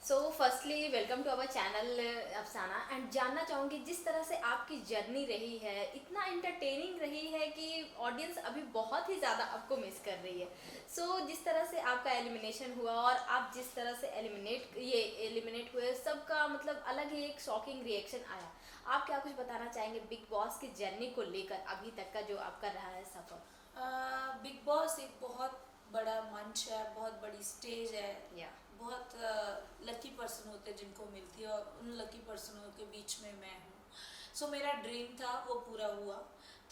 So firstly welcome to our channel Afsana and जानना चाहूँगी जिस तरह से आपकी जर्नी रही है इतना एंटरटेनिंग रही है कि ऑडियंस अभी बहुत ही ज़्यादा आपको मिस कर रही है। जिस तरह से आपका एलिमिनेशन हुआ और आप जिस तरह से एलिमिनेट हुए सबका मतलब अलग ही एक शॉकिंग रिएक्शन आया। आप क्या कुछ बताना चाहेंगे बिग बॉस की जर्नी को लेकर अभी तक का जो आपका रहा है सफ़र? बिग बॉस एक बहुत बड़ा मंच है, बहुत बड़ी स्टेज है। या बहुत लकी पर्सन होते हैं जिनको मिलती है, और उन लकी पर्सनों के बीच में मैं हूँ। मेरा ड्रीम था वो पूरा हुआ।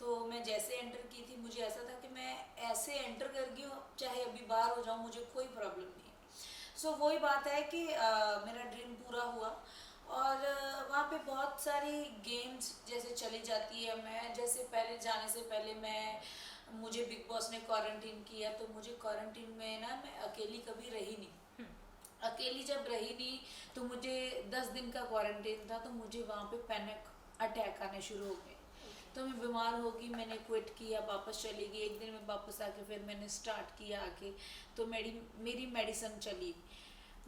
तो मैं जैसे एंटर की थी, मुझे ऐसा था कि मैं ऐसे एंटर कर गई हूँ, चाहे अभी बाहर हो जाऊँ मुझे कोई प्रॉब्लम नहीं है। वही बात है कि मेरा ड्रीम पूरा हुआ। और वहाँ पे बहुत सारी गेम्स जैसे चली जाती है। मैं जैसे पहले जाने से पहले मुझे बिग बॉस ने क्वारंटीन किया, तो मुझे क्वारंटीन में ना मैं अकेली कभी रही नहीं। अकेली जब रही नहीं तो मुझे 10 दिन का क्वारंटीन था, तो मुझे वहाँ पे पैनिक अटैक आने शुरू हो गए। तो मैं बीमार हो गई, मैंने क्विट किया, वापस चली गई। एक दिन में वापस आके फिर मैंने स्टार्ट किया आके। तो मेरी मेरी मेडिसिन चली।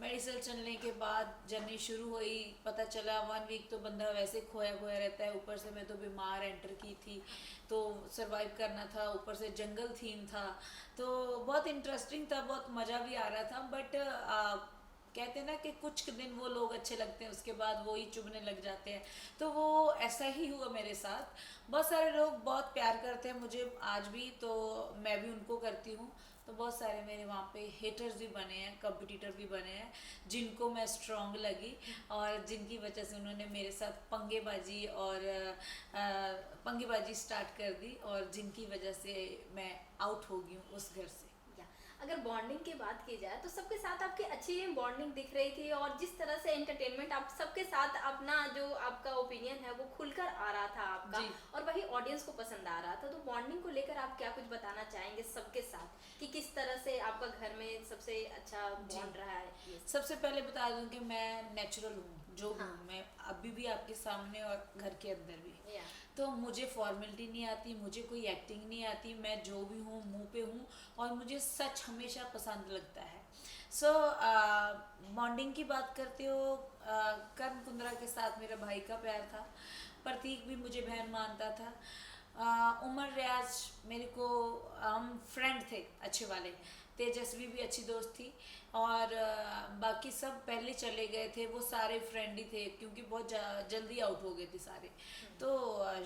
मेडिसिन चलने के बाद जर्नी शुरू हुई। पता चला 1 वीक तो बंदा वैसे खोया खोया रहता है। ऊपर से मैं तो बीमार एंटर की थी, तो सरवाइव करना था। ऊपर से जंगल थीम था, तो बहुत इंटरेस्टिंग था, बहुत मज़ा भी आ रहा था। बट कहते हैं ना कि कुछ दिन वो लोग अच्छे लगते हैं, उसके बाद वो ही चुभने लग जाते हैं। तो वो ऐसा ही हुआ मेरे साथ। बहुत सारे लोग बहुत प्यार करते हैं मुझे आज भी, तो मैं भी उनको करती हूँ। तो बहुत सारे मेरे वहाँ पे हेटर्स भी बने हैं, कंपटीटर भी बने हैं, जिनको मैं स्ट्रांग लगी और जिनकी वजह से उन्होंने मेरे साथ पंगेबाजी स्टार्ट कर दी, और जिनकी वजह से मैं आउट हो गई हूँ उस घर से। या अगर बॉन्डिंग की बात की जाए तो सबके साथ आपकी अच्छी बॉन्डिंग दिख रही थी और जिस तरह से एंटरटेनमेंट आप सबके साथ अपना जो आपका ओपिनियन है वो खुलकर आ रहा था आपका, जी। और वही ऑडियंस को पसंद आ रहा था। तो बॉन्डिंग को लेकर आप क्या कुछ बताना चाहेंगे सबके साथ कि किस तरह से आपका घर में सबसे अच्छा जी, बॉन्ड रहा है ये? सबसे पहले बता दूं कि मैं नेचुरल हूँ, जो हूँ हाँ। मैं अभी भी आपके सामने और घर के अंदर भी। या तो मुझे फॉर्मेलिटी नहीं आती, मुझे कोई एक्टिंग नहीं आती। मैं जो भी हूँ मुंह पे हूँ, और मुझे सच हमेशा पसंद लगता है। बॉन्डिंग की बात करते हो, कर्ण कुंद्रा के साथ मेरा भाई का प्यार था। प्रतीक भी मुझे बहन मानता था। उमर रियाज मेरे को, हम फ्रेंड थे अच्छे वाले। तेजस्वी भी अच्छी दोस्त थी। और बाकी सब पहले चले गए थे, वो सारे फ्रेंड ही थे क्योंकि बहुत जल्दी आउट हो गए थे सारे। तो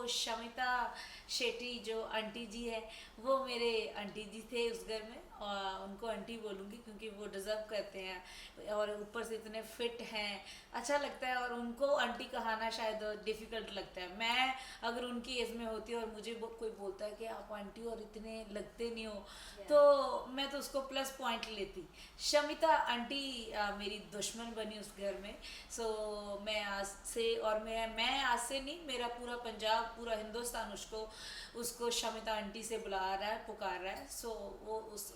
शमिता शेट्टी जो आंटी जी है, वो मेरे आंटी जी थे उस घर में, और उनको आंटी बोलूँगी क्योंकि वो डिज़र्व करते हैं, और ऊपर से इतने फिट हैं, अच्छा लगता है। और उनको आंटी कहना शायद डिफ़िकल्ट लगता है। मैं अगर उनकी एज में होती और मुझे कोई बोलता है कि आप आंटी और इतने लगते नहीं हो, तो मैं तो उसको प्लस पॉइंट लेती। शमिता आंटी मेरी दुश्मन बनी उस घर में। मैं आज से, और मैं आज से नहीं, मेरा पूरा पंजाब, पूरा हिंदुस्तान उसको उसको शमिता आंटी से बुला रहा है, पुकार रहा है।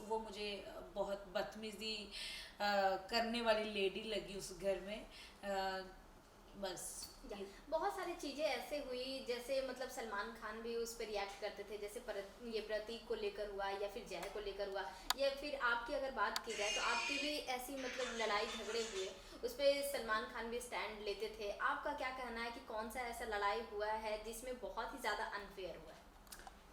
वो मुझे बहुत बदतमीजी करने वाली लेडी लगी उस घर में। बस या ये। बहुत सारी चीज़ें ऐसे हुई जैसे मतलब सलमान खान भी उस पर रिएक्ट करते थे, जैसे ये प्रतीक को लेकर हुआ या फिर जय को लेकर हुआ, या फिर आपकी अगर बात की जाए तो आपकी भी ऐसी मतलब लड़ाई झगड़े हुए, उस पर सलमान खान भी स्टैंड लेते थे। आपका क्या कहना है कि कौन सा ऐसा लड़ाई हुआ है जिसमें बहुत ही ज़्यादा अनफेयर हुआ है?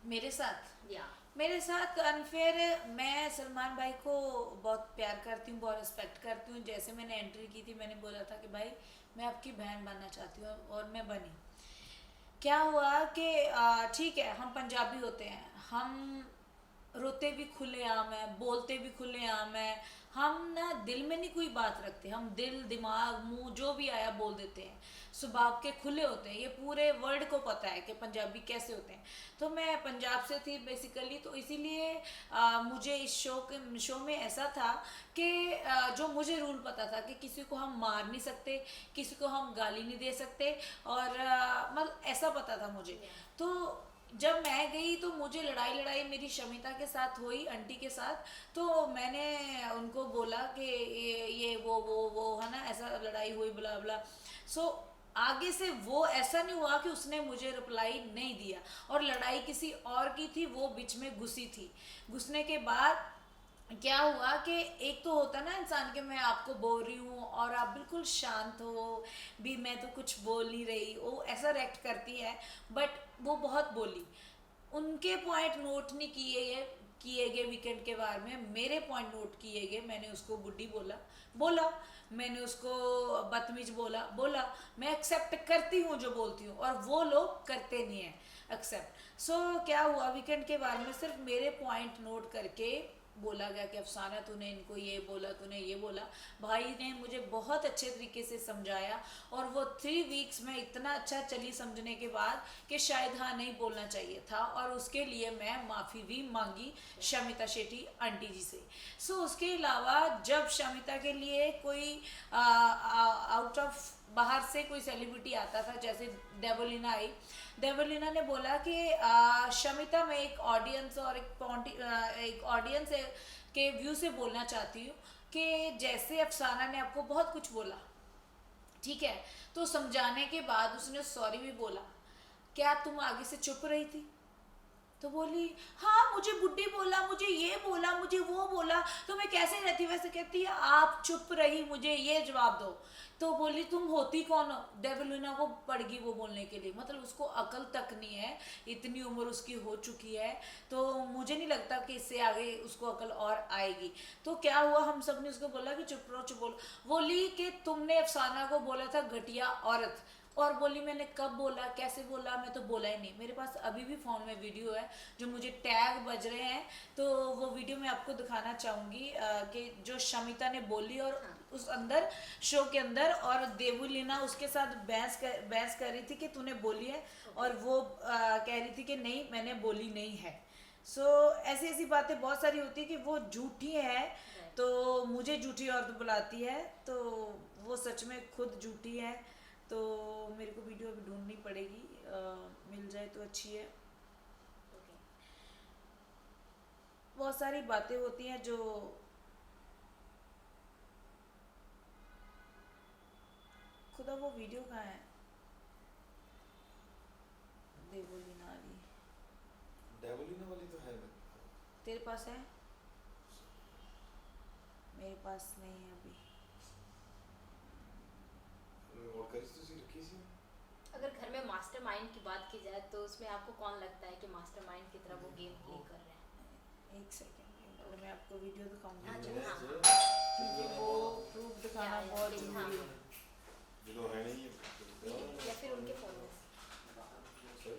मेरे साथ या मेरे साथ अनफेयर, मैं सलमान भाई को बहुत प्यार करती हूँ, बहुत रिस्पेक्ट करती हूँ। जैसे मैंने एंट्री की थी, मैंने बोला था कि भाई मैं आपकी बहन बनना चाहती हूँ, और मैं बनी। क्या हुआ कि ठीक है, हम पंजाबी होते हैं, हम रोते भी खुले आम है, बोलते भी खुले आम है। हम ना दिल में नहीं कोई बात रखते, हम दिल दिमाग मुंह जो भी आया बोल देते हैं। स्वभाव के खुले होते हैं, ये पूरे वर्ल्ड को पता है कि पंजाबी कैसे होते हैं। तो मैं पंजाब से थी बेसिकली, तो इसीलिए मुझे इस शो में ऐसा था कि जो मुझे रूल पता था कि किसी को हम मार नहीं सकते, किसी को हम गाली नहीं दे सकते, और मतलब ऐसा पता था मुझे। तो जब मैं गई तो मुझे लड़ाई लड़ाई मेरी शमिता के साथ हुई, आंटी के साथ। तो मैंने उनको बोला कि ये वो है ना, ऐसा लड़ाई हुई, बुला बुला। सो आगे से वो ऐसा नहीं हुआ कि उसने मुझे रिप्लाई नहीं दिया, और लड़ाई किसी और की थी, वो बीच में घुसी थी। घुसने के बाद क्या हुआ कि एक तो होता ना इंसान के मैं आपको बोल रही हूँ और आप बिल्कुल शांत हो, भी मैं तो कुछ बोल नहीं रही, वो ऐसा रिएक्ट करती है। बट वो बहुत बोली, उनके पॉइंट नोट नहीं किए गए वीकेंड के बारे में, मेरे पॉइंट नोट किए गए। मैंने उसको बुड्ढी बोला बोला, मैंने उसको बदतमीज बोला बोला। मैं एक्सेप्ट करती हूँ जो बोलती हूँ, और वो लोग करते नहीं है एक्सेप्ट। सो क्या हुआ, वीकेंड के बारे में सिर्फ मेरे पॉइंट नोट करके बोला गया कि अफसाना तूने इनको ये बोला, तूने ये बोला। भाई ने मुझे बहुत अच्छे तरीके से समझाया, और वो 3 वीक्स में इतना अच्छा चली समझने के बाद कि शायद हाँ नहीं बोलना चाहिए था, और उसके लिए मैं माफ़ी भी मांगी शमिता शेट्टी आंटी जी से। सो उसके अलावा जब शमिता के लिए कोई आउट ऑफ बाहर से कोई सेलिब्रिटी आता था, जैसे देवलीना आई, देवलीना ने बोला कि शमिता, मैं एक ऑडियंस और एक ऑडियंस के व्यू से बोलना चाहती हूँ कि जैसे अफसाना ने आपको बहुत कुछ बोला, ठीक है, तो समझाने के बाद उसने सॉरी भी बोला, क्या तुम आगे से चुप रही थी? तो बोली हाँ, मुझे बुड्ढी बोला, मुझे ये बोला, मुझे वो बोला, तो मैं कैसे रहती? वैसे कहती है आप चुप रही, मुझे ये जवाब दो। तो बोली तुम होती कौन हो? डेविलिना को पड़ गई वो बोलने के लिए, मतलब उसको अकल तक नहीं है, इतनी उम्र उसकी हो चुकी है, तो मुझे नहीं लगता कि इससे आगे उसको अकल और आएगी। तो क्या हुआ, हम सब ने उसको बोला कि चुप रहो चुप बोलो। बोली कि तुमने अफसाना को बोला था घटिया औरत, और बोली मैंने कब बोला, कैसे बोला, मैं तो बोला ही नहीं। मेरे पास अभी भी फ़ोन में वीडियो है, जो मुझे टैग बज रहे हैं, तो वो वीडियो मैं आपको दिखाना चाहूँगी कि जो शमिता ने बोली, और हाँ। उस अंदर शो के अंदर, और देवलीना उसके साथ बहस कर रही थी कि तूने बोली है, और वो कह रही थी कि नहीं मैंने बोली नहीं है। सो ऐसी ऐसी बातें बहुत सारी होती है कि वो झूठी है, तो मुझे झूठी औरत बुलाती है, तो वो सच में खुद झूठी है। तो मेरे को वीडियो अभी ढूंढनी पड़ेगी, मिल जाए तो अच्छी है। ओके। बहुत सारी बातें होती हैं जो, खुदा वो वीडियो कहाँ है? देवलीना वाली डेवलिना वाली तो है मेरे तेरे पास है? मेरे पास नहीं है अभी। और करिस तो सी रखी सी अगर घर में मास्टरमाइंड की बात की जाए तो उसमें आपको कौन लगता है कि मास्टरमाइंड की तरह वो गेम प्ले कर रहे हैं? एक सेकेंड, और मैं आपको वीडियो दिखाऊंगी, हाँ, है हाँ, जो क्योंकि वो प्रूफ दिखाना या, बहुत प्लीज, जरूरी है। जो है नहीं या फिर उनके फोन में। सही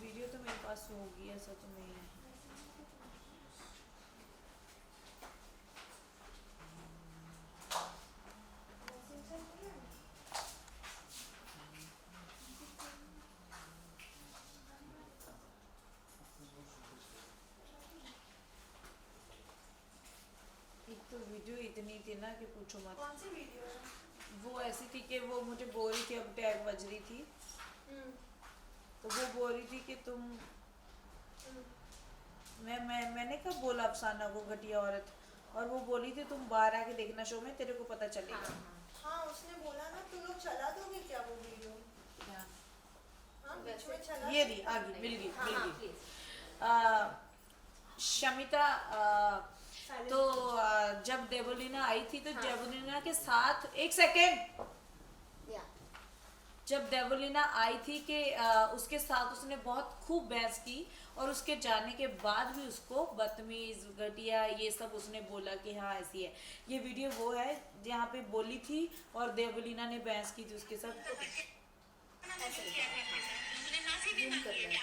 वीडियो तो मेरे पास होगी, ऐसा तो नहीं है। एक तो वीडियो इतनी थी ना कि पूछो मत। कौन सी वीडियो है? वो ऐसी थी कि वो मुझे बोल रही थी, अब टैग बज रही थी, तो वो बोल रही थी कि तुम, मैंने कब बोला अफसाना को घटिया औरत, और वो बोली थी तुम बाहर आके देखना शो में, तेरे को पता हाँ, चलेगा। हाँ। हाँ, उसने बोला ना तुम लोग चला दोगे क्या वो वीडियो? क्या? हाँ, बीच वैसे में चला ये दो। रही, आ गई, मिल गई हाँ, मिल हाँ, गई। प्लीज। शमिता, Silence तो जब डेवलिना आई थी तो हाँ। डेवलिना के साथ, एक सेकेंड, या, जब डेवलिना आई थी कि उसके साथ उसने बहुत खूब बहस की, और उसके जाने के बाद भी उसको बदतमीज घटिया ये सब उसने बोला कि हाँ ऐसी है। ये वीडियो वो है जहाँ पे बोली थी और देवलीना ने बहस की थी उसके साथ। ऐसे जूम कर लें।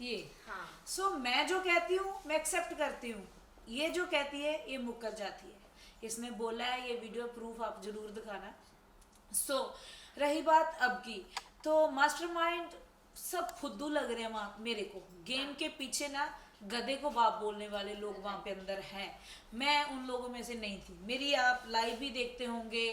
ये हाँ, सो मैं जो कहती हूँ मैं एक्सेप्ट करती हूँ, ये जो कहती है ये मुकर जाती है। इसने बोला है, ये वीडियो प्रूफ आप जरूर दिखाना। सो रही बात अब की, तो मास्टरमाइंड सब फुद्दू लग रहे हैं वहाँ मेरे को। गेम के पीछे ना गधे को बाप बोलने वाले लोग वहाँ पे अंदर हैं, मैं उन लोगों में से नहीं थी। मेरी आप लाइव भी देखते होंगे,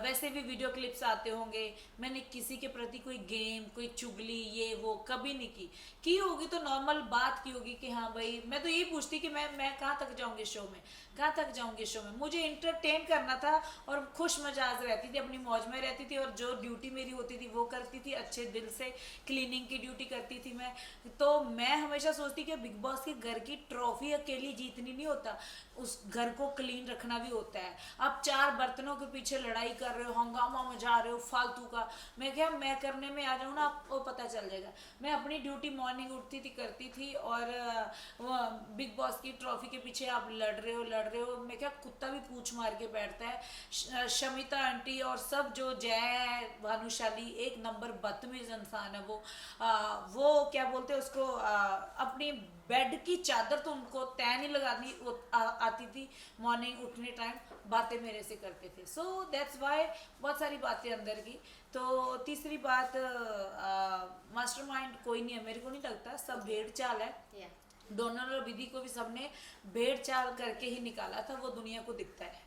वैसे भी वीडियो क्लिप्स आते होंगे, मैंने किसी के प्रति कोई गेम, कोई चुगली ये वो कभी नहीं की होगी तो नॉर्मल बात की होगी कि हाँ भाई, मैं तो यही पूछती कि मैं कहाँ तक जाऊंगी शो में, कहाँ तक जाऊंगी शो में। मुझे इंटरटेन करना था और खुश मजाज रहती थी, अपनी मौज में रहती थी, और जो ड्यूटी मेरी होती थी वो करती थी अच्छे दिल से। क्लीनिंग की ड्यूटी करती थी मैं, तो मैं हमेशा सोचती कि बिग बॉस के घर की ट्रॉफी अकेली जीतनी नहीं होता, उस घर को क्लीन रखना भी होता है। आप 4 बर्तनों के पीछे लड़ाई कर रहे हो, हंगामा मचा रहे हो फालतू का, मैं करने में आ जाऊँ ना, आपको पता चल जाएगा। मैं अपनी ड्यूटी मॉर्निंग उठती थी करती थी, और वो बिग बॉस की ट्रॉफी के पीछे आप लड़ रहे हो, मैं क्या, कुत्ता भी पूछ मार के बैठता है। शमिता आंटी और सब जो जय भानुशाली, एक नंबर बदतमीज इंसान है वो क्या बोलते हैं उसको, अपनी बेड की चादर तो उनको तय नहीं लगानी आती थी, मॉर्निंग उठने टाइम बातें मेरे से करते थे। सो दैट्स वाई बहुत सारी बातें अंदर की। तो तीसरी बात, मास्टरमाइंड कोई नहीं है, मेरे को नहीं लगता, सब भेड़ चाल है। डोनल और विधि को भी सबने भेड़ चाल करके ही निकाला था, वो दुनिया को दिखता है।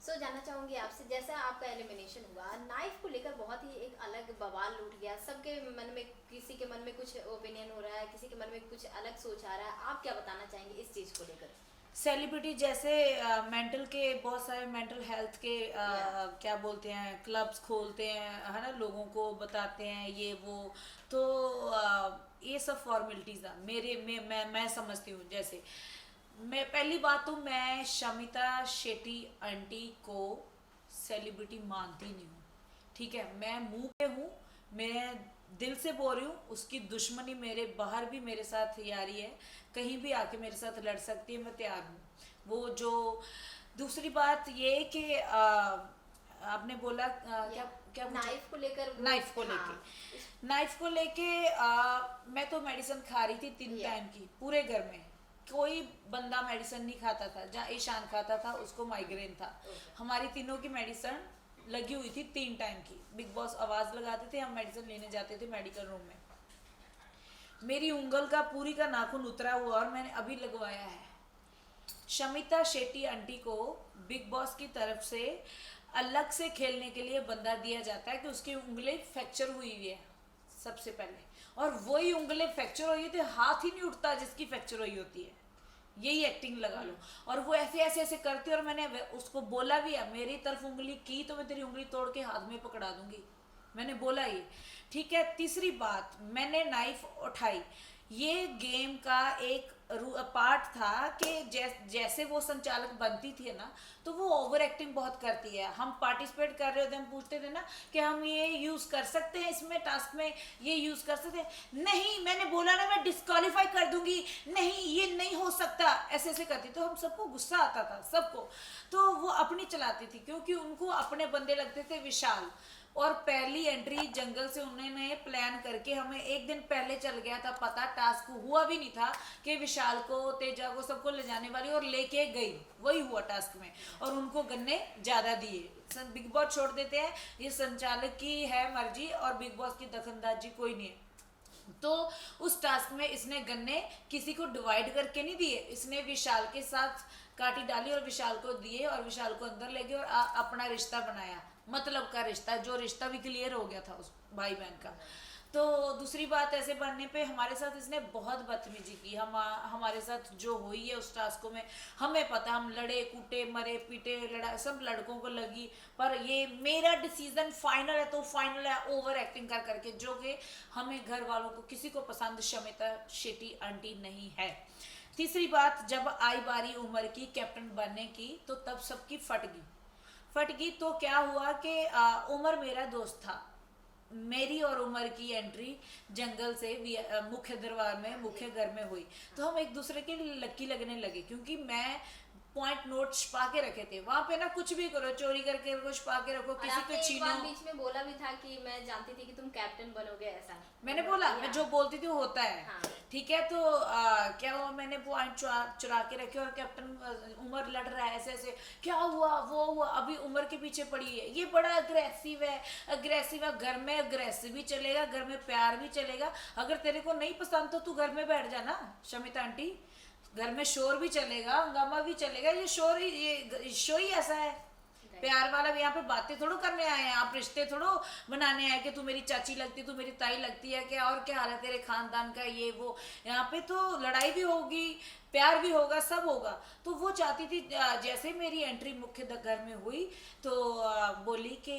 सो जानना चाहूंगी आपसे, जैसा आपका एलिमिनेशन हुआ, नाइफ को लेकर बहुत ही एक अलग बवाल उठ गया, सबके मन में, किसी के मन में कुछ ओपिनियन हो रहा है, किसी के मन में कुछ अलग सोच आ रहा है, आप क्या बताना चाहेंगे इस चीज को लेकर? सेलिब्रिटी जैसे मेंटल के बहुत सारे मेंटल हेल्थ के क्या बोलते हैं, क्लब्स खोलते हैं, है ना, लोगों को बताते हैं ये वो, तो ये सब फॉर्मेलिटीज है मैं समझती हूँ। जैसे मैं पहली बात तो मैं शमिता शेट्टी आंटी को सेलिब्रिटी मानती नहीं हूँ, ठीक है, मैं मुंह पे हूँ, मैं दिल से बोल रही हूँ, उसकी दुश्मनी मेरे बाहर भी मेरे साथ यारी है, कहीं भी आके मेरे साथ लड़ सकती है, मैं तैयार हूँ। वो जो दूसरी बात ये कि आपने बोला क्या नाइफ को लेकर, नाइफ को लेके मैं तो मेडिसिन खा रही थी 3 टाइम की, पूरे घर में कोई बंदा मेडिसिन नहीं खाता था, जहाँ ईशान खाता था उसको माइग्रेन था, हमारी तीनों की मेडिसिन लगी हुई थी 3 टाइम की। बिग बॉस आवाज लगाते थे, हम मेडिसिन लेने जाते थे मेडिकल रूम में। मेरी उंगल का पूरी का नाखून उतरा हुआ और मैंने अभी लगवाया है। शमिता शेट्टी आंटी को बिग बॉस की तरफ से अलग से खेलने के लिए बंदा दिया जाता है कि उसकी उंगलें फ्रैक्चर हुई है सबसे पहले, और वही उंगलें फ्रैक्चर हुई थी, हाथ ही नहीं उठता जिसकी फ्रैक्चर हुई होती है, यही एक्टिंग लगा लो। और वो ऐसे करती है, और मैंने उसको बोला भी है, मेरी तरफ उंगली की तो मैं तेरी उंगली तोड़ के हाथ में पकड़ा दूंगी, मैंने बोला ये, ठीक है। तीसरी बात, मैंने नाइफ उठाई, ये गेम का एक पार्ट था कि जैसे वो संचालक बनती थी ना, तो वो ओवर एक्टिंग बहुत करती है। हम पार्टिसिपेट कर रहे होते, हम पूछते थे ना कि हम ये यूज कर सकते हैं इसमें, टास्क में ये यूज कर सकते हैं, नहीं, मैंने बोला ना मैं डिस्क्वालीफाई कर दूंगी, नहीं ये नहीं हो सकता, ऐसे करती, तो हम सबको गुस्सा आता था, सबको। तो वो अपनी चलाती थी, क्योंकि उनको अपने बंदे लगते थे विशाल, और पहली एंट्री जंगल से उन्होंने प्लान करके हमें एक दिन पहले चल गया था पता, टास्क हुआ भी नहीं था कि विशाल को, तेजा को, सबको ले जाने वाली, और लेके गई, वही हुआ टास्क में, और उनको गन्ने ज्यादा दिए। बिग बॉस छोड़ देते हैं, ये संचालक की है मर्जी, और बिग बॉस की दखलंदाजी कोई नहीं है। तो उस टास्क में इसने गन्ने किसी को डिवाइड करके नहीं दिए, इसने विशाल के साथ काटी डाली और विशाल को दिए, और विशाल को अंदर ले गए और अपना रिश्ता बनाया, मतलब का रिश्ता, जो रिश्ता भी क्लियर हो गया था उस भाई बहन का। तो दूसरी बात, ऐसे बनने पे हमारे साथ इसने बहुत बदतमीजी की, हमारे साथ जो हुई है उस टास्क में, हमें पता, हम लड़े कूटे, मरे पीटे, लड़ा, सब लड़कों को लगी, पर ये मेरा डिसीजन फाइनल है तो फाइनल है, ओवर एक्टिंग कर करके, जो कि हमें घर वालों को किसी को पसंद शमिता शेट्टी आंटी नहीं है। तीसरी बात, जब आई बारी उमर की कैप्टन बनने की, तो तब सबकी फट गई। तो क्या हुआ कि उमर मेरा दोस्त था, मेरी और उमर की एंट्री जंगल से मुख्य दरबार में, मुख्य घर में हुई, तो हम एक दूसरे के लक्की लगने लगे, क्योंकि मैं पॉइंट नोट छुपा के रखे थे वहां पे ना, कुछ भी करो, चोरी करके रखो, छुपा के रखो, किसी को छीनो। बीच में बोला भी था कि मैं जानती थी कि तुम कैप्टन बनोगे, ऐसा मैंने बोला, मैं जो बोलती थी वो होता है, हाँ। ठीक है। तो क्या हुआ, मैंने पॉइंट चुरा के रखे, और कैप्टन उमर लड़ रहा है ऐसे, क्या हुआ, वो हुआ, अभी उमर के पीछे पड़ी है, ये बड़ा अग्रेसिव है, घर में अग्रेसिव भी चलेगा, घर में प्यार भी चलेगा, अगर तेरे को नहीं पसंद तो तू घर में बैठ जाना शमिता आंटी, घर में शोर भी चलेगा, हंगामा भी चलेगा, ये शो ही ऐसा है, प्यार वाला यहाँ पे बातें थोड़ो करने आए हैं, आप रिश्ते थोड़ो बनाने आए कि तू मेरी चाची लगती, तू मेरी ताई लगती है क्या, और क्या हाल है तेरे खानदान का, ये वो। यहाँ पे तो लड़ाई भी होगी, प्यार भी होगा, सब होगा। तो वो चाहती थी जैसे मेरी एंट्री मुख्य घर में हुई तो बोली कि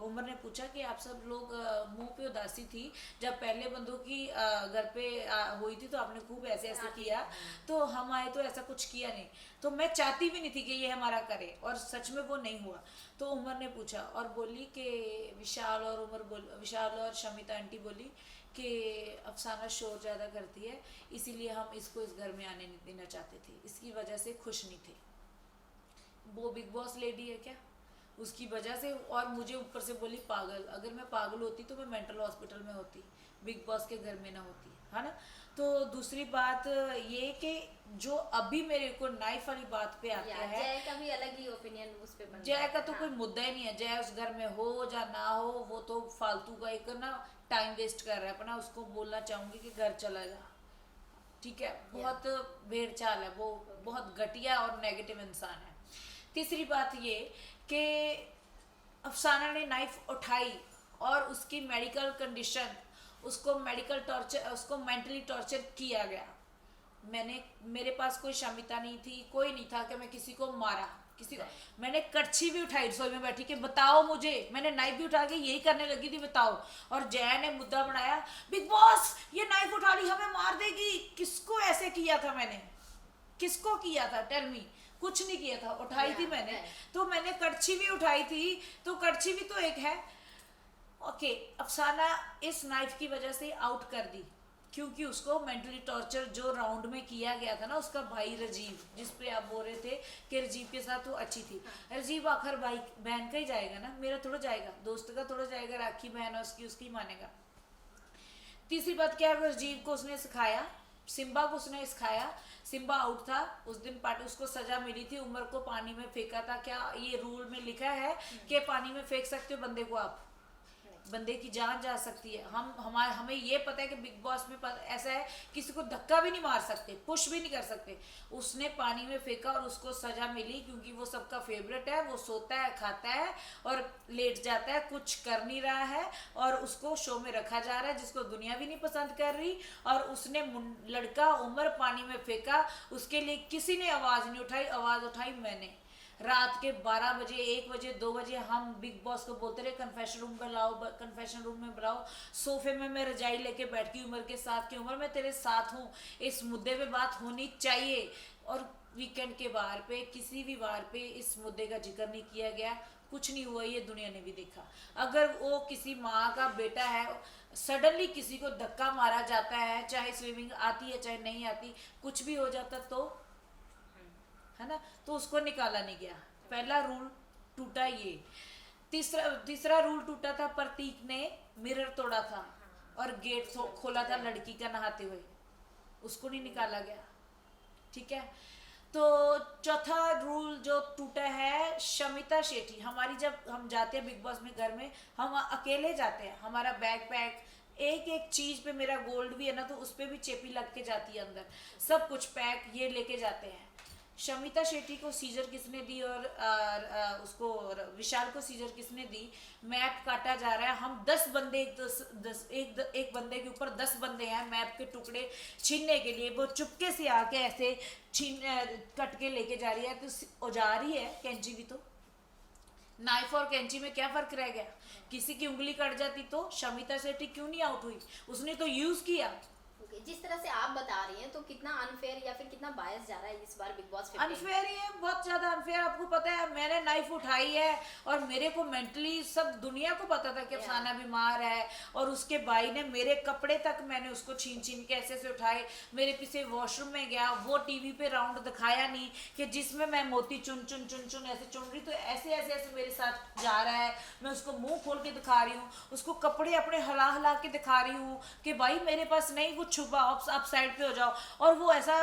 उमर ने पूछा कि आप सब लोग मुंह पे उदासी थी जब पहले बंदों की घर पे हुई थी तो आपने खूब ऐसे ऐसे किया, तो हम आए तो ऐसा कुछ किया नहीं। तो मैं चाहती भी नहीं थी कि ये हमारा करे, और सच में वो नहीं हुआ। तो उमर ने पूछा और बोली कि विशाल और शमिता आंटी बोली कि अफसाना शोर ज़्यादा करती है, इसीलिए हम इसको इस घर में आने नहीं देना चाहते थे, इसकी वजह से खुश नहीं थे। वो बिग बॉस लेडी है क्या, उसकी वजह से। और मुझे ऊपर से बोली पागल, अगर मैं पागल होती तो मैं मेंटल हॉस्पिटल में होती, बिग बॉस के घर में ना होती, है ना। तो दूसरी बात ये कि जो अभी मेरे को नाइफ वाली बात पे आता है, जय का भी अलग ही ओपिनियन उस पे बनता जय है। का तो हाँ। कोई मुद्दा ही नहीं है, जय उस घर में हो या ना हो, वो तो फालतू का एक ना टाइम वेस्ट कर रहा है अपना। उसको बोलना चाहूंगी कि घर चला जा, ठीक है। बहुत भेड़ चाल है वो, बहुत घटिया और नेगेटिव इंसान है। तीसरी बात ये कि अफसाना ने नाइफ उठाई और उसकी मेडिकल कंडीशन, उसको मेडिकल टॉर्चर, उसको मेंटली टॉर्चर किया गया। मेरे पास कोई शमिता नहीं थी, कोई नहीं था कि मैं किसी को मारा, किसी को। मैंने कड़छी भी उठाई रसोई में बैठी कि बताओ मुझे, मैंने नाइफ भी उठा के यही करने लगी थी, बताओ। और जया ने मुद्दा बनाया, बिग बॉस ये नाइफ उठा ली, हमें मार देगी। किसको ऐसे किया था मैंने, किसको किया था, टेल मी। कुछ नहीं किया था, उठाई थी मैंने। तो मैंने कड़छी भी उठाई थी, तो कड़छी भी तो एक है। ओके, अफसाना इस नाइफ की वजह से आउट कर दी, क्योंकि उसको मेंटली टॉर्चर जो राउंड में किया गया था ना, उसका भाई रजीव, जिस पे आप बोल रहे थे कि रजीव के साथ वो अच्छी थी। रजीव आखिर भाई बहन का ही जाएगा ना, मेरा थोड़ा जाएगा, दोस्त का थोड़ा जाएगा, राखी बहन है उसकी, उसकी मानेगा। तीसरी बात क्या है, रजीव को उसने सिखाया, सिम्बा को उसने सिखाया। सिम्बा आउट था उस दिन, पार्टी उसको सजा मिली थी, उमर को पानी में फेंका था। क्या ये रूल में लिखा है कि पानी में फेंक सकते हो बंदे को आप, बंदे की जान जा सकती है। हमें ये पता है कि बिग बॉस में ऐसा है, किसी को धक्का भी नहीं मार सकते, पुश भी नहीं कर सकते। उसने पानी में फेंका और उसको सजा मिली, क्योंकि वो सबका फेवरेट है, वो सोता है, खाता है और लेट जाता है, कुछ कर नहीं रहा है, और उसको शो में रखा जा रहा है, जिसको दुनिया भी नहीं पसंद कर रही। और उसने लड़का उमर पानी में फेंका, उसके लिए किसी ने आवाज नहीं उठाई, आवाज उठाई मैंने। रात के 12 बजे, 1 बजे, 2 बजे हम बिग बॉस को बोलते रहे कन्फेशन रूम में लाओ, कन्फेशन रूम में बुलाओ। सोफे में मैं रजाई लेके बैठ गई उमर के साथ कि उमर मैं तेरे साथ हूँ, इस मुद्दे पे बात होनी चाहिए। और वीकेंड के वार पे, किसी भी वार पे इस मुद्दे का जिक्र नहीं किया गया, कुछ नहीं हुआ, ये दुनिया ने भी देखा। अगर वो किसी माँ का बेटा है, सडनली किसी को धक्का मारा जाता है, चाहे स्विमिंग आती है चाहे नहीं आती, कुछ भी हो जाता तो, है ना, तो उसको निकाला नहीं गया। पहला रूल टूटा ये। तीसरा रूल टूटा था, प्रतीक ने मिरर तोड़ा था और गेट खोला था लड़की का नहाते हुए, उसको नहीं निकाला गया, ठीक है। तो चौथा रूल जो टूटा है, शमिता शेट्टी हमारी, जब हम जाते हैं बिग बॉस में घर में, हम अकेले जाते हैं, हमारा बैग पैक, एक एक चीज पे, मेरा गोल्ड भी है ना, तो उस पे भी चेपी लग के जाती है अंदर, सब कुछ पैक ये लेके जाते हैं। शमिता शेट्टी को सीजर किसने दी और उसको विशाल को सीजर किसने दी, मैप काटा जा रहा है। हम 10 बंदे, एक बंदे के ऊपर 10 बंदे हैं मैप के टुकड़े छीनने के लिए। वो चुपके से आके ऐसे कट के लेके जा रही है, तो औजार ही है, कैंची भी तो। नाइफ और कैंची में क्या फर्क रह गया, किसी की उंगली कट जाती तो शमिता शेट्टी क्यों नहीं आउट हुई, उसने तो यूज किया। जिस तरह से आप बता रही हैं, तो कितना अनफेयर या फिर कितना बायस जा रहा है इस बार बिग बॉस 15? अनफेयर ही है, बहुत ज्यादा अनफेयर। आपको पता है मैंने नाइफ उठाई है और मेरे को मेंटली सब दुनिया को पता था कि अफसाना बीमार है, और उसके भाई ने मेरे कपड़े तक, मैंने उसको छीन छीन के ऐसे से उठाए, मेरे पीछे वॉशरूम में गया, वो टीवी पे राउंड दिखाया नहीं कि जिसमें मैं मोती चुन चुन चुन चुन ऐसे चुन रही, तो ऐसे ऐसे ऐसे मेरे साथ जा रहा है, मैं उसको मुंह खोल के दिखा रही हूँ, उसको कपड़े अपने हला हला के दिखा रही हूँ कि भाई मेरे पास नहीं कुछ छुपा, आप साइड पे हो जाओ। और वो ऐसा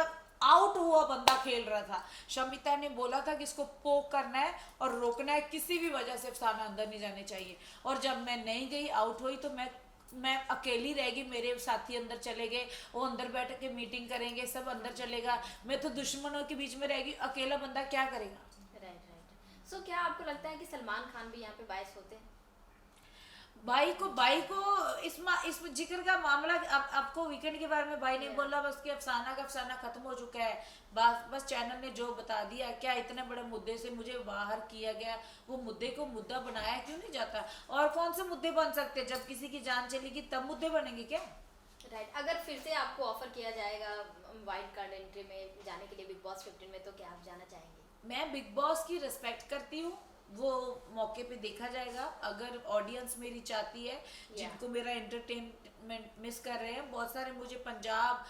आउट हुआ बंदा खेल रहा था। शमिता ने बोला था कि इसको पोक करना है और रोकना है, किसी भी वजह से अफसाना अंदर नहीं जाने चाहिए। और जब मैं नहीं गई, आउट हुई, तो मैं अकेली रहेगी, मेरे साथी अंदर चले गए, वो अंदर बैठ के मीटिंग करेंगे, सब अंदर चलेगा, मैं तो दुश्मनों के बीच में रहेगी, अकेला बंदा क्या करेगा। राइट। सो क्या आपको लगता है कि सलमान खान भी यहाँ पे बायस होते हैं? भाई को इस जिक्र का मामला आपको वीकेंड के बारे में भाई ने बोला, बस कि अफसाना का अफसाना खत्म हो चुका है, बस चैनल ने जो बता दिया, क्या इतने बड़े मुद्दे से मुझे बाहर किया गया, वो मुद्दे को मुद्दा बनाया क्यों नहीं जाता? और कौन से मुद्दे बन सकते हैं? जब किसी की जान चलेगी तब मुद्दे बनेंगे क्या? राइट, अगर फिर से आपको ऑफर किया जाएगा वाइल्ड कार्ड एंट्री में जाने के लिए बिग बॉस 15 में, तो क्या आप जाना चाहेंगे? मैं बिग बॉस की रिस्पेक्ट करती हूँ, वो मौके पे देखा जाएगा। अगर ऑडियंस मेरी चाहती है, जिनको मेरा एंटरटेनमेंट मिस कर रहे हैं, बहुत सारे मुझे पंजाब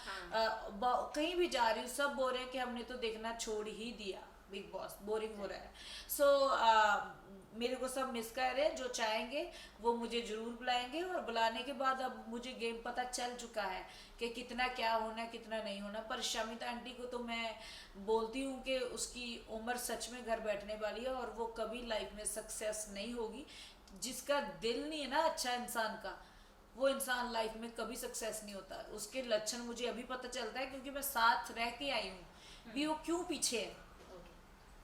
कहीं भी जा रही हूँ, सब बोल रहे हैं कि हमने तो देखना छोड़ ही दिया, बिग बॉस बोरिंग हो रहा है। सो मेरे को सब मिस कर रहे हैं। जो चाहेंगे वो मुझे जरूर बुलाएंगे, और बुलाने के बाद अब मुझे गेम पता चल चुका है कि कितना क्या होना है, कितना नहीं होना। पर शमिता आंटी को तो मैं बोलती हूँ कि उसकी उम्र सच में घर बैठने वाली है, और वो कभी लाइफ में सक्सेस नहीं होगी। जिसका दिल नहीं है ना अच्छा इंसान का, वो इंसान लाइफ में कभी सक्सेस नहीं होता। उसके लक्षण मुझे अभी पता चलता है, क्योंकि मैं साथ रह के आई हूँ भी, वो क्यों पीछे है।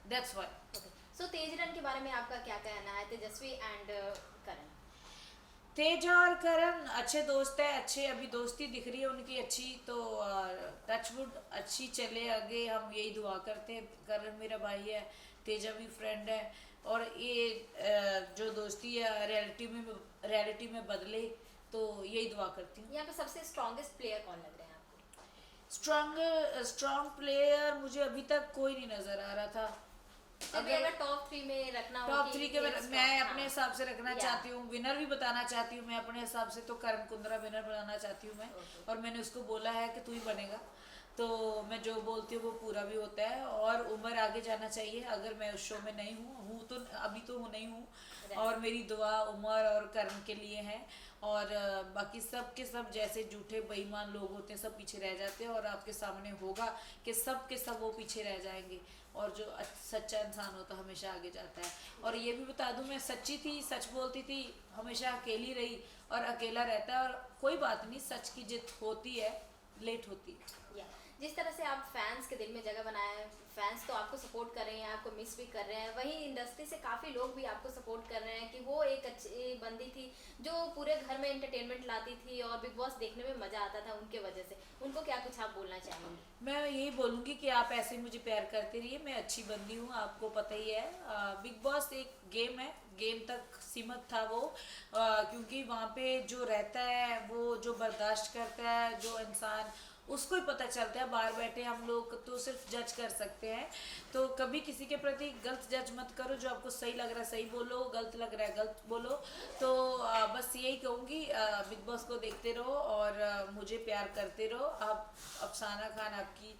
That's why. सो तेजरन के बारे में आपका क्या कहना है? तेजस्वी एंड करण। तेज और करण अच्छे दोस्त है, अच्छे अभी दोस्ती दिख रही है उनकी अच्छी, तो टचवुड अच्छी चले आगे, हम यही दुआ करते हैं। करण मेरा भाई है, तेजा भी फ्रेंड है, और ये जो दोस्ती है रियलिटी में बदले, तो यही दुआ करती हूँ। यहाँ पे सबसे स्ट्रॉन्गेस्ट प्लेयर कौन लग रहे हैं आपको? स्ट्रॉन्ग प्लेयर मुझे अभी तक कोई नहीं नजर आ रहा था। अगर टॉप 3 में रखना हो, टॉप 3 के मैं अपने हिसाब से रखना या। चाहती हूँ, विनर भी बताना चाहती हूँ मैं अपने हिसाब से, तो करण कुंद्रा विनर बनाना चाहती हूँ मैं। और मैंने उसको बोला है कि तू ही बनेगा, तो मैं जो बोलती हूँ वो पूरा भी होता है। और उम्र आगे जाना चाहिए, अगर मैं उस शो में नहीं हूँ तो अभी तो नहीं हूँ, और मेरी दुआ उमर और करण के लिए है। और बाकी सब के सब जैसे झूठे बेईमान लोग होते हैं, सब पीछे रह जाते हैं, और आपके सामने होगा कि सब के सब वो पीछे रह जाएंगे, और जो सच्चा इंसान होता है हमेशा आगे जाता है। और ये भी बता दूं, मैं सच्ची थी, सच बोलती थी, हमेशा अकेली रही, और अकेला रहता है। और कोई बात नहीं, सच की जित होती है, लेट होती है। जिस तरह से आप फैंस के दिल में जगह बनाए, फैंस तो आपको सपोर्ट कर रहे हैं, आपको मिस भी कर रहे हैं, वहीं इंडस्ट्री से काफ़ी लोग भी आपको सपोर्ट कर रहे हैं कि वो एक अच्छी बंदी थी जो पूरे घर में एंटरटेनमेंट लाती थी, और बिग बॉस देखने में मज़ा आता था उनके वजह से। उनको क्या कुछ आप बोलना चाहेंगे? मैं यही बोलूँगी कि आप ऐसे मुझे प्यार करते रहिए, मैं अच्छी बंदी हूँ, आपको पता ही है। बिग बॉस एक गेम है, गेम तक सीमित था वो, क्योंकि वहाँ पे जो रहता है, वो जो बर्दाश्त करता है, जो इंसान, उसको ही पता चलता है। बाहर बैठे हम लोग तो सिर्फ जज कर सकते हैं, तो कभी किसी के प्रति गलत जज मत करो। जो आपको सही लग रहा है सही बोलो, गलत लग रहा है गलत बोलो। तो बस यही कहूँगी, बिग बॉस को देखते रहो और मुझे प्यार करते रहो। आप अफसाना खान आपकी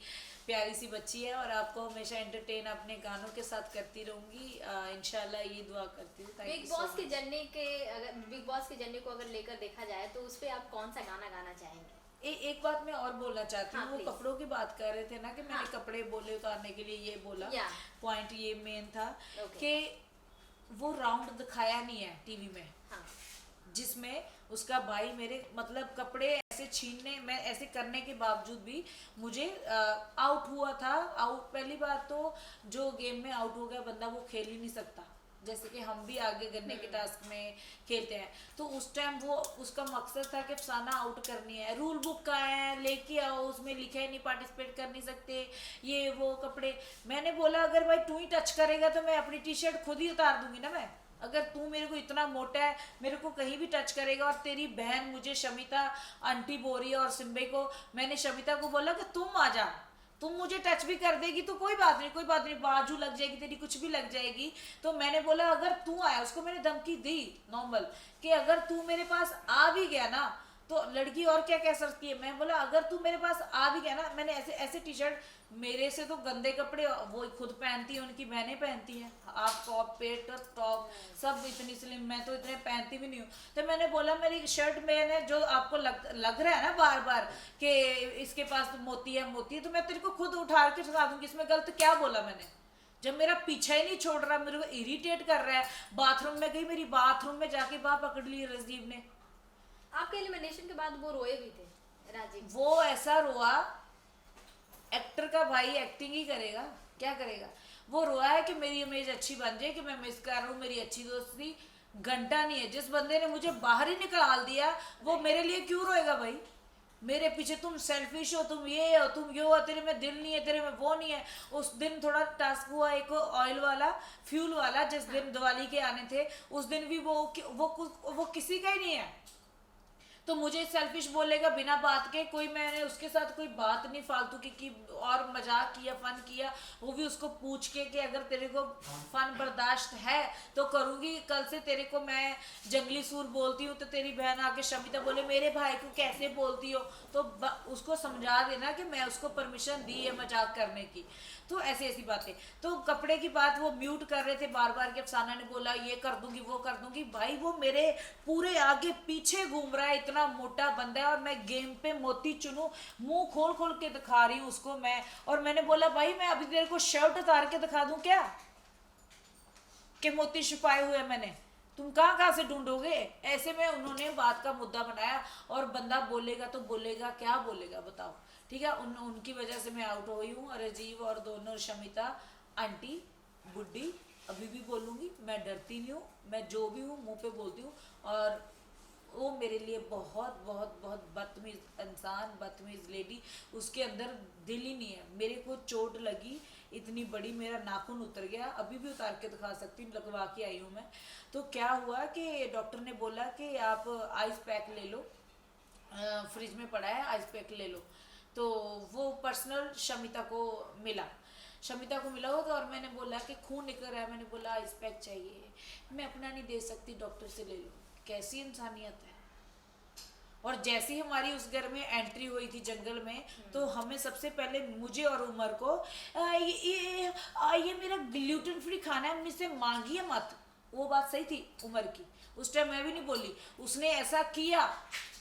प्यारी सी बच्ची है, और आपको हमेशा एंटरटेन अपने गानों के साथ करती रहूँगी, इंशाल्लाह ये दुआ करती हूँ। बिग बॉस के जर्नी के, अगर बिग बॉस की जर्नी को अगर लेकर देखा जाए, तो उस पर आप कौन सा गाना गाना चाहेंगे? एक बात मैं और बोलना चाहती हूँ। हाँ, वो please। कपड़ों की बात कर रहे थे ना, कि मैंने हाँ। कपड़े बोले उतारने के लिए ये बोला, पॉइंट ये मेन था कि वो राउंड दिखाया नहीं है टीवी में, हाँ। जिसमें उसका भाई मेरे मतलब कपड़े ऐसे छीनने, मैं ऐसे करने के बावजूद भी मुझे आउट हुआ था। आउट, पहली बात तो जो गेम में आउट हो गया बंदा, वो खेल ही नहीं सकता। जैसे कि हम भी आगे गन्ने के टास्क में खेलते हैं, तो उस टाइम वो उसका मकसद था कि अफसाना आउट करनी है। रूल बुक का है, लेके आओ, उसमें लिखा है नहीं पार्टिसिपेट कर नहीं सकते, ये वो कपड़े। मैंने बोला अगर भाई तू ही टच करेगा तो मैं अपनी टी शर्ट खुद ही उतार दूंगी ना। मैं, अगर तू मेरे को इतना मोटा है, मेरे को कहीं भी टच करेगा, और तेरी बहन मुझे शमिता आंटी बोल रही है और सिम्बे को, मैंने शमिता को बोला कि तुम आ जा, तुम मुझे टच भी कर देगी तो कोई बात नहीं, कोई बात नहीं, बाजू लग जाएगी तेरी, कुछ भी लग जाएगी। तो मैंने बोला अगर तू आया, उसको मैंने धमकी दी नॉर्मल, कि अगर तू मेरे पास आ भी गया ना, तो लड़की और क्या कह सकती है। मैं बोला अगर तू मेरे पास आ भी गया ना, मैंने ऐसे ऐसे टी शर्ट, मेरे से तो गंदे कपड़े वो खुद पहनती है, उनकी बहनें पहनती हैं, आप टॉप पेट टॉप सब इतनी स्लिम, मैं तो इतने पहनती भी नहीं हूँ। तो मैंने बोला मेरी शर्ट मैंने जो आपको लग रहा है ना बार बार कि इसके पास तो मोती है मोती है, तो मैं तेरे को खुद उठा के दिखा दूंगी, इसमें गलत क्या बोला मैंने। जब मेरा पीछा ही नहीं छोड़ रहा, मेरे को इरिटेट कर रहा है। बाथरूम में गई, मेरी बाथरूम में जाके बाह पकड़ ली राजीव ने। आपके एलिमिनेशन के बाद वो रोए भी थे, राजीव। वो ऐसा रोआ, एक्टर का भाई एक्टिंग ही करेगा, क्या करेगा। वो रोया है कि मेरी इमेज अच्छी बन जाए, कि मैं मिस कर रहा हूँ मेरी अच्छी दोस्ती। घंटा नहीं है, जिस बंदे ने मुझे बाहर ही निकाल दिया वो मेरे लिए क्यों रोएगा भाई? मेरे पीछे तुम सेल्फिश हो, तुम ये हो, तुम ये हो, तेरे में दिल नहीं है, तेरे में वो नहीं है। उस दिन थोड़ा टास्क हुआ एक ऑयल वाला, फ्यूल वाला, जिस दिन दिवाली के आने थे उस दिन भी वो किसी का ही नहीं है। तो मुझे सेल्फिश बोलेगा बिना बात के कोई, मैंने उसके साथ कोई बात नहीं फालतू की और मजाक किया, फन किया, वो भी उसको पूछ के कि अगर तेरे को फन बर्दाश्त है तो करूंगी। कल से तेरे को मैं जंगली सूर बोलती हूँ तो तेरी बहन आके शमिता बोले मेरे भाई को कैसे बोलती हो, तो उसको समझा देना कि मैं उसको परमिशन दी है मजाक करने की। तो ऐसी ऐसी बातें। तो कपड़े की बात वो म्यूट कर रहे थे बार बार कि अफसाना ने बोला ये कर दूंगी वो कर दूंगी। भाई वो मेरे पूरे आगे पीछे घूम रहा है, इतना मोटा बंदा है, और मैं गेम पे मोती चुनूं, मुंह खोल खोल के दिखा रही हूँ उसको मैं। और मैंने बोला भाई मैं अभी तेरे को शर्ट उतार के दिखा दूं क्या कि मोती छुपाए हुए मैंने, तुम कहाँ कहाँ से ढूंढोगे? ऐसे में उन्होंने बात का मुद्दा बनाया। और बंदा बोलेगा तो बोलेगा, क्या बोलेगा बताओ? ठीक है, उनकी वजह से मैं आउट हो गई हूँ। राजीव और दोनों शमिता आंटी बुड्ढी अभी भी बोलूँगी, मैं डरती नहीं हूँ, मैं जो भी हूँ मुंह पे बोलती हूँ। और वो मेरे लिए बहुत बहुत बहुत बदतमीज इंसान, बदतमीज लेडी, उसके अंदर दिल ही नहीं है। मेरे को चोट लगी इतनी बड़ी, मेरा नाखून उतर गया, अभी भी उतार के दिखा सकती हूँ, लगवा के आई हूँ मैं। तो क्या हुआ कि डॉक्टर ने बोला कि आप आइस पैक ले लो, फ्रिज में पड़ा है आइस पैक ले लो। तो वो पर्सनल शमिता को मिला, शमिता को मिला हो तो, और मैंने बोला कि खून निकल रहा है, मैंने बोला आइस पैक चाहिए, मैं अपना नहीं दे सकती, डॉक्टर से ले लो। कैसी इंसानियत है। और जैसे ही हमारी उस घर में एंट्री हुई थी जंगल में, तो हमें सबसे पहले मुझे और उमर को ये मेरा ग्लूटेन फ्री खाना है, मुझसे मांगिए मत। वो बात सही थी उमर की, उस टाइम मैं भी नहीं बोली, उसने ऐसा किया।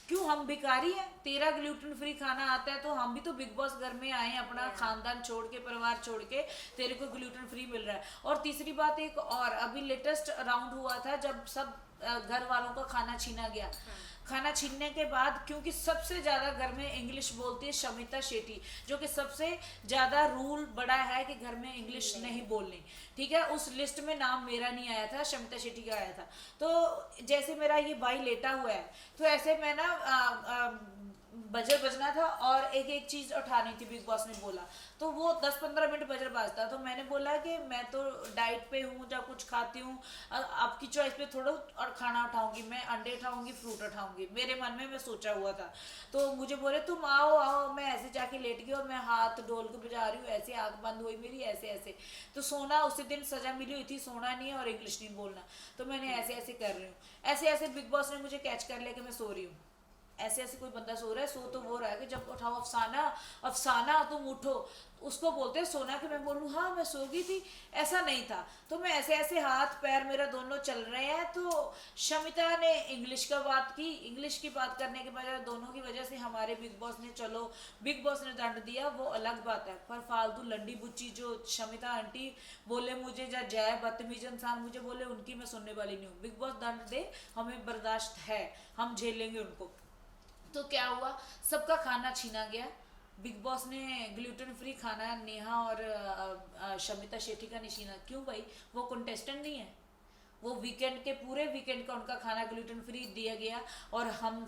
क्यों, हम भिखारी हैं? तेरा ग्लूटेन फ्री खाना आता है तो हम भी तो बिग बॉस घर में आए हैं, अपना खानदान छोड़ के, परिवार छोड़ के, तेरे को ग्लूटेन फ्री मिल रहा है। और तीसरी बात एक और, अभी लेटेस्ट राउंड हुआ था जब सब घर वालों का खाना छीना गया। खाना छीनने के बाद, क्योंकि सबसे ज्यादा घर में इंग्लिश बोलती है शमिता शेट्टी, जो कि सबसे ज्यादा रूल बड़ा है कि घर में इंग्लिश नहीं बोलनी, ठीक है। उस लिस्ट में नाम मेरा नहीं आया था, शमिता शेट्टी का आया था। तो जैसे मेरा ये भाई लेटा हुआ है, तो ऐसे मैं ना बजर बजना था और एक एक चीज उठानी थी, बिग बॉस ने बोला। तो वो 10-15 मिनट बजर बाजता, तो मैंने बोला कि मैं तो डाइट पे हूँ, जब कुछ खाती हूँ आपकी चॉइस पे थोड़ा और खाना उठाऊंगी, मैं अंडे उठाऊंगी, फ्रूट उठाऊंगी, मेरे मन में मैं सोचा हुआ था। तो मुझे बोले तुम आओ आओ, मैं ऐसे जाके लेट गई और मैं हाथ डोल के बजा रही हूँ, ऐसे आंख बंद हुई मेरी, ऐसे ऐसे। तो सोना उसी दिन सजा मिली हुई थी, सोना नहीं है और इंग्लिश नहीं बोलना, तो मैंने ऐसे ऐसे कर रही हूँ, ऐसे ऐसे बिग बॉस ने मुझे कैच कर लिया कि मैं सो रही हूँ। ऐसे ऐसे कोई बंदा सो रहा है, सो तो वो रहा है कि जब उठाओ अफसाना, अफसाना तुम उठो, उसको बोलते हैं सोना, कि मैं बोलूँ हाँ मैं सो गई थी, ऐसा नहीं था। तो मैं ऐसे ऐसे हाथ पैर मेरा दोनों चल रहे हैं। तो शमिता ने इंग्लिश का बात की, इंग्लिश की बात करने के बजाय दोनों की वजह से हमारे बिग बॉस ने, चलो बिग बॉस ने दंड दिया वो अलग बात है, पर फालतू लंडी बुच्ची जो शमिता आंटी बोले मुझे, या जय बदतमीज इंसान मुझे बोले, उनकी मैं सुनने वाली नहीं हूँ। बिग बॉस दंड दे, हमें बर्दाश्त है, हम झेल लेंगे उनको। तो क्या हुआ, सबका खाना छीना गया। बिग बॉस ने ग्लूटेन फ्री खाना नेहा और शमिता शेट्टी का नहीं छीना। क्यों भाई, वो कंटेस्टेंट नहीं है? वो वीकेंड के पूरे वीकेंड का उनका खाना ग्लूटेन फ्री दिया गया और हम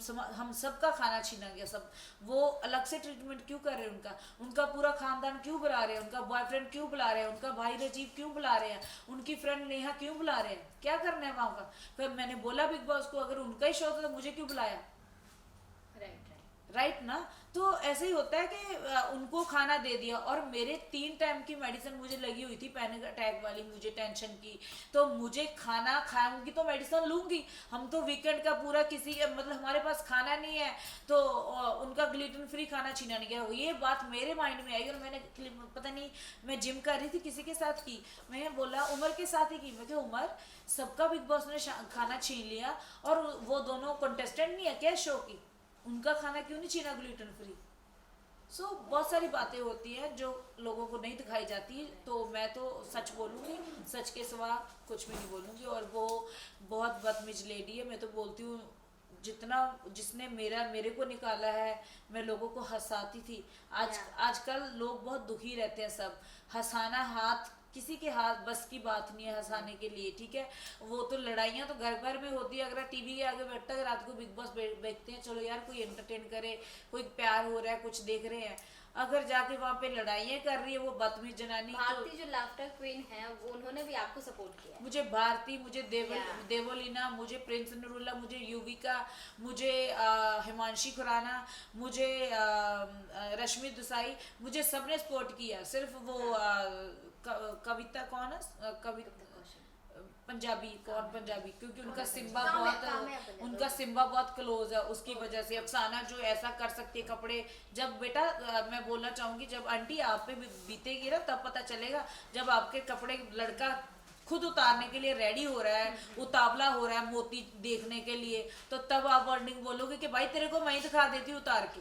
सबका खाना छीना गया। सब वो अलग से ट्रीटमेंट क्यों कर रहे हैं? उनका पूरा खानदान क्यों बुला रहे हैं? उनका बॉयफ्रेंड क्यों बुला रहे हैं? उनका भाई राजीव क्यों बुला रहे हैं? उनकी फ्रेंड नेहा क्यों बुला रहे हैं? क्या करना है वहाँ का? फिर मैंने बोला बिग बॉस को, अगर उनका ही शो था तो मुझे क्यों बुलाया? राइट ना? तो ऐसे ही होता है कि उनको खाना दे दिया। और मेरे 3 टाइम की मेडिसिन मुझे लगी हुई थी, पैनिक अटैक वाली, मुझे टेंशन की, तो मुझे खाना खाऊंगी तो मेडिसिन लूंगी। हम तो वीकेंड का पूरा किसी, मतलब हमारे पास खाना नहीं है, तो उनका ग्लूटेन फ्री खाना छीना नहीं गया। ये बात मेरे माइंड में आई और मैंने, पता नहीं मैं जिम कर रही थी किसी के साथ की, मैंने बोला उमर के साथ ही की, मैं क्या उमर सबका बिग बॉस ने खाना छीन लिया और वो दोनों कंटेस्टेंट नहीं है क्या शो की, उनका खाना क्यों नहीं छीना ग्लूटेन फ्री? सो बहुत सारी बातें होती हैं जो लोगों को नहीं दिखाई जाती। तो मैं तो सच बोलूँगी, सच के सिवा कुछ भी नहीं बोलूँगी। और वो बहुत बदतमीज लेडी है। मैं तो बोलती हूँ जितना जिसने मेरे को निकाला है, मैं लोगों को हंसाती थी। आजकल लोग बहुत दुखी रहते हैं, सब हंसाना हाथ किसी के हाथ बस की बात नहीं है हंसाने के लिए, ठीक है। वो तो लड़ाइयाँ तो घर भर में होती है। अगर टीवी के आगे बैठता है रात को बिग बॉस देखते हैं, चलो यार कोई एंटरटेन करे, कोई प्यार हो रहा है, कुछ देख रहे हैं। अगर जाके वहाँ पे लड़ाइयाँ कर रही है वो बदतमीज जनानी, तो भारती जो लाफ्टर क्वीन है उन्होंने भी आपको सपोर्ट किया है। मुझे भारती, मुझे Yeah. देवोलीना, मुझे प्रिंस नरूला, मुझे युविका, मुझे हिमांशी खुराना, मुझे रश्मि दुसाई, मुझे सबने सपोर्ट किया। सिर्फ वो कविता कौन है, कविता पंजाबी, कौन पंजाबी, क्योंकि उनका सिम्बा काम्या पंजाबी। बहुत, उनका सिम्बा बहुत क्लोज है, उसकी वजह से। अफसाना जो ऐसा कर सकती है कपड़े, जब बेटा मैं बोलना चाहूंगी, जब आंटी आप पे बीतेगी ना तब पता चलेगा, जब आपके कपड़े लड़का खुद उतारने के लिए रेडी हो रहा है, उतावला हो रहा है मोती देखने के लिए, तो तब आप वर्डिंग बोलोगे कि भाई तेरे को मैं ही दिखा देती हूँ उतार के।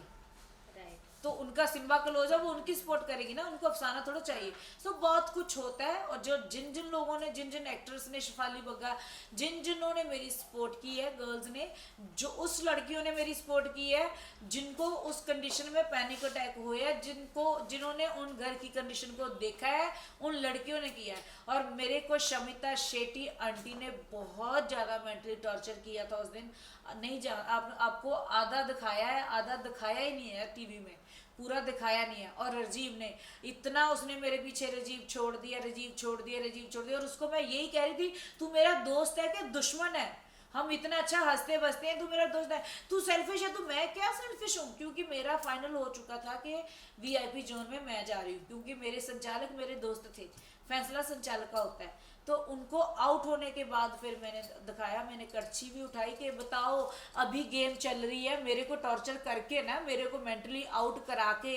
राइट। तो उनका सिम्बा क्लोज है, वो उनकी सपोर्ट करेगी ना, उनको अफसाना थोड़ा चाहिए। सो बहुत कुछ होता है। और जो जिन जिन लोगों ने, जिन जिन एक्टर्स ने, शिफाली बग्गा, जिन जिन्होंने मेरी सपोर्ट की है, गर्ल्स ने, जो उस लड़कियों ने मेरी सपोर्ट की है जिनको उस कंडीशन में पैनिक अटैक हुए हैं, जिन्होंने उन घर की कंडीशन को देखा है, उन लड़कियों ने किया है। और मेरे को शमिता शेट्टी आंटी ने बहुत ज़्यादा मेंटली टॉर्चर किया था उस दिन। नहीं आपको आधा दिखाया है, आधा दिखाया ही नहीं है टीवी में, पूरा दिखाया नहीं है। और राजीव ने इतना, उसने मेरे पीछे राजीव छोड़ दिया, राजीव छोड़ दिया, राजीव छोड़ दिया। और उसको मैं यही कह रही थी, तू मेरा दोस्त है कि दुश्मन है? हम इतना अच्छा हंसते बसते हैं, तू मेरा दोस्त है, तू सेल्फिश है। तो मैं क्या सेल्फिश हूँ? क्योंकि मेरा फाइनल हो चुका था कि VIP जोन में मैं जा रही हूँ, क्योंकि मेरे संचालक मेरे दोस्त थे। फैसला संचालक का होता है। तो उनको आउट होने के बाद फिर मैंने दिखाया, मैंने करछी भी उठाई कि बताओ अभी गेम चल रही है, मेरे को टॉर्चर करके ना, मेरे को मेंटली आउट करा के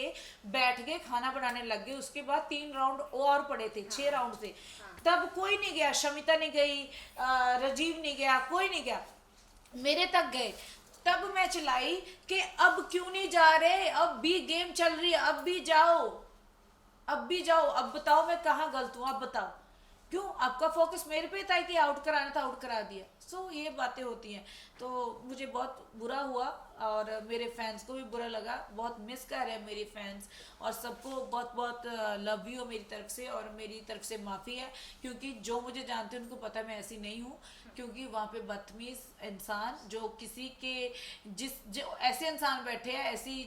बैठ के खाना बनाने लग गए। उसके बाद 3 राउंड और पड़े थे, 6 राउंड से। तब कोई नहीं गया, शमिता नहीं गई, राजीव नहीं गया, कोई नहीं गया, मेरे तक गए। तब मैं चिल्लाई कि अब क्यों नहीं जा रहे, अब भी गेम चल रही है, अब भी जाओ, अब भी जाओ, अब बताओ मैं कहाँ गलत हूँ, अब बताओ क्यों? आपका फोकस मेरे पे था कि आउट कराना था, आउट करा दिया। सो ये बातें होती हैं। तो मुझे बहुत बुरा हुआ और मेरे फैंस को भी बुरा लगा, बहुत मिस कर रहे हैं मेरे फैंस। और सबको बहुत बहुत लव यू मेरी तरफ से, और मेरी तरफ से माफ़ी है, क्योंकि जो मुझे जानते हैं उनको पता मैं ऐसी नहीं हूँ। क्योंकि वहाँ पे बदतमीज इंसान, जो किसी के जो ऐसे इंसान बैठे हैं, ऐसी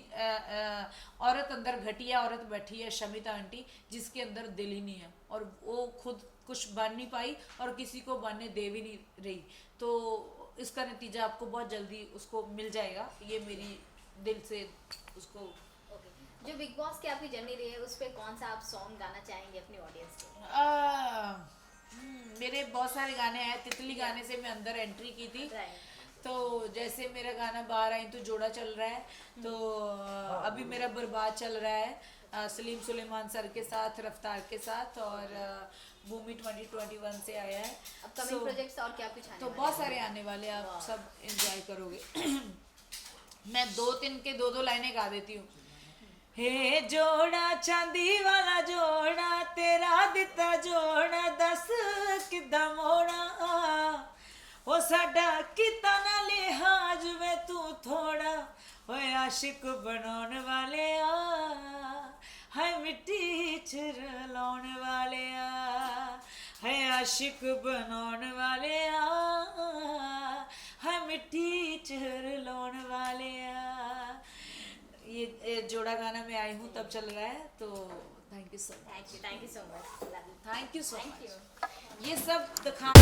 औरत अंदर, घटिया औरत बैठी है शमिता आंटी, जिसके अंदर दिल ही नहीं है, और वो खुद कुछ बन नहीं पाई और किसी को बनने दे भी नहीं रही। तो इसका नतीजा आपको बहुत जल्दी उसको मिल जाएगा, ये मेरी दिल से उसको। ओके। जो बिग बॉस की आपकी जर्नी रही है, उस पर कौन सा आप सॉन्ग गाना चाहेंगे अपनी ऑडियंस को? मेरे बहुत सारे गाने हैं। तितली गाने से मैं अंदर एंट्री की थी। तो जैसे मेरा गाना बाहर आई तो जोड़ा चल रहा है, तो अभी मेरा बर्बाद चल रहा है सलीम सुलेमान सर के साथ, रफ्तार के साथ, और भूमि 2021 से आया है। अपकमिंग प्रोजेक्ट्स और क्या कुछ आने तो वाला बहुत है? सारे आने वाले, आप सब एंजॉय करोगे। मैं 2-3 के 2-2 लाइनें गा देती हूँ। हे जोड़ा चांदी वाला जोड़ा, तेरा दिता जोड़ा, दस किदा मोड़ा, ओ साडा किता ना लिहाज वे तू थोड़ा, ओए आशिक बनाने वाले हाय मिट्टी च रलाने वाले है, आशिक बनाने वाले हाय मिट्टी च रलाने वाले। ये जोड़ा गाना में आई हूँ तब चल रहा है। तो thank you so much, thank you so much, love you, thank you so thank much. You. ये सब दिखा